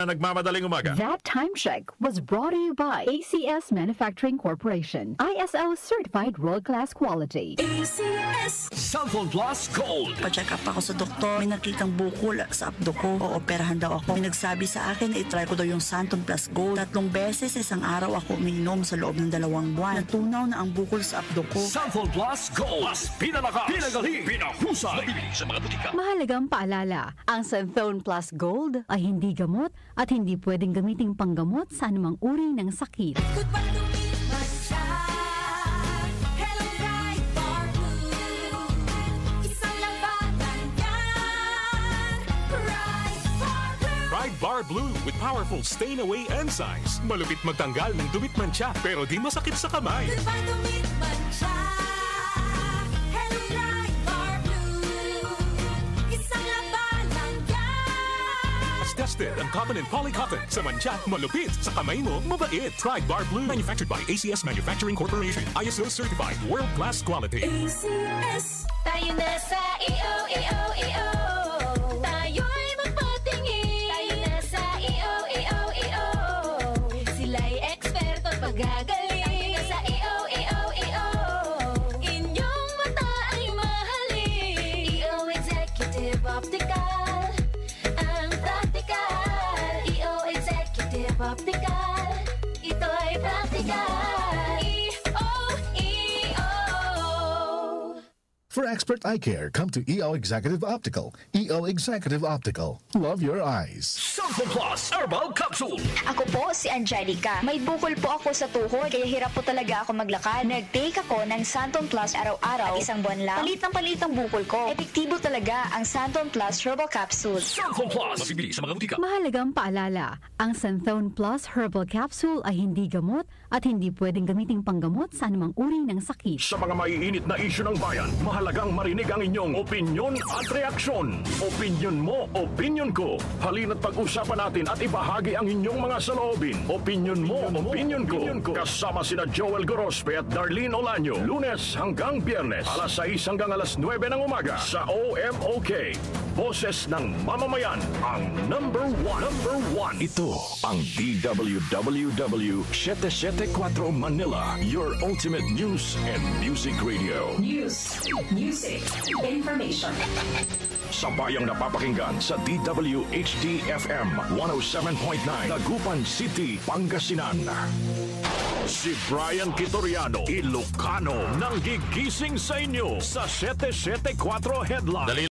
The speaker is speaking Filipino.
nagmamadaling umaga. That time check was brought to you by ACS Manufacturing Corporation. ISO certified world-class quality. ACS Santon Plus Gold. Pa-check up ako sa doktor. May nakitang bukol sa abdo ko. Ooperahan daw ako. May nagsabi sa akin na itry ko daw yung Santon Plus Gold. 3 beses isang araw ako uminom sa loob ng 2 buwan. Natunaw na ang bukol sa abdo ko. Santon Plus Gold. Mas pinalakas, pinagaling, pinahusay. Mabibili sa mga butika. Mahalagang paalala, ang Santon Plus Gold ay hindi gamot at hindi pwedeng gamiting panggamot sa anumang uri ng sakit. Pride Bar Blue with powerful stain-away enzymes. Malupit magtanggal ng dumit mancha pero di masakit sa kamay. Tested ang cotton and polycotton. Sa mancha, malupit. Sa kamay mo, mabait. Pride Bar Blue. Manufactured by ACS Manufacturing Corporation. ISO certified. World-class quality. ACS. Tayo na sa EO. Tayo'y magpatingin. Tayo na sa EO. Sila'y eksperto pagagaling. Tayo na sa EO. Inyong mata ay mahalin. EO Executive Optical. Optical, ito'y practical. EO. For expert eye care, come to EO Executive Optical. EO Executive Optical. Love your eyes. Santon Plus Herbal Capsule. Ako po si Angelica. May bukol po ako sa tuhod, kaya hirap po talaga ako maglakad. Nag-take ako ng Santon Plus araw-araw at 1 buwan lang. Palit ang bukol ko. Epektibo talaga ang Santon Plus Herbal Capsule. Santon Plus. Mabibili sa mga butika. Mahalagang paalala, ang Santon Plus Herbal Capsule ay hindi gamot at hindi pwedeng gamiting panggamot sa anumang uri ng sakit. Sa mga maiinit na isyu ng bayan, mahalagang marinig ang inyong opinyon at reaksyon. Opinyon mo, opinyon ko. Halina't pag-usapan natin at ibahagi ang inyong mga saloobin. Opinyon mo, opinyon ko. Kasama sina Joel Gorospe at Darlene Olaño. Lunes hanggang Biyernes, alas 6 hanggang alas 9 ng umaga sa OMOK. Boses ng mamamayan, ang number one. Ito ang DWWW 774 Manila, your ultimate news and music radio. News, music, information. Sabayang napapakinggan sa DWHD-FM 107.9 Dagupan City, Pangasinan. Si Brian Kitoriano, Ilocano, nang gigising sa inyo sa 774 Headline.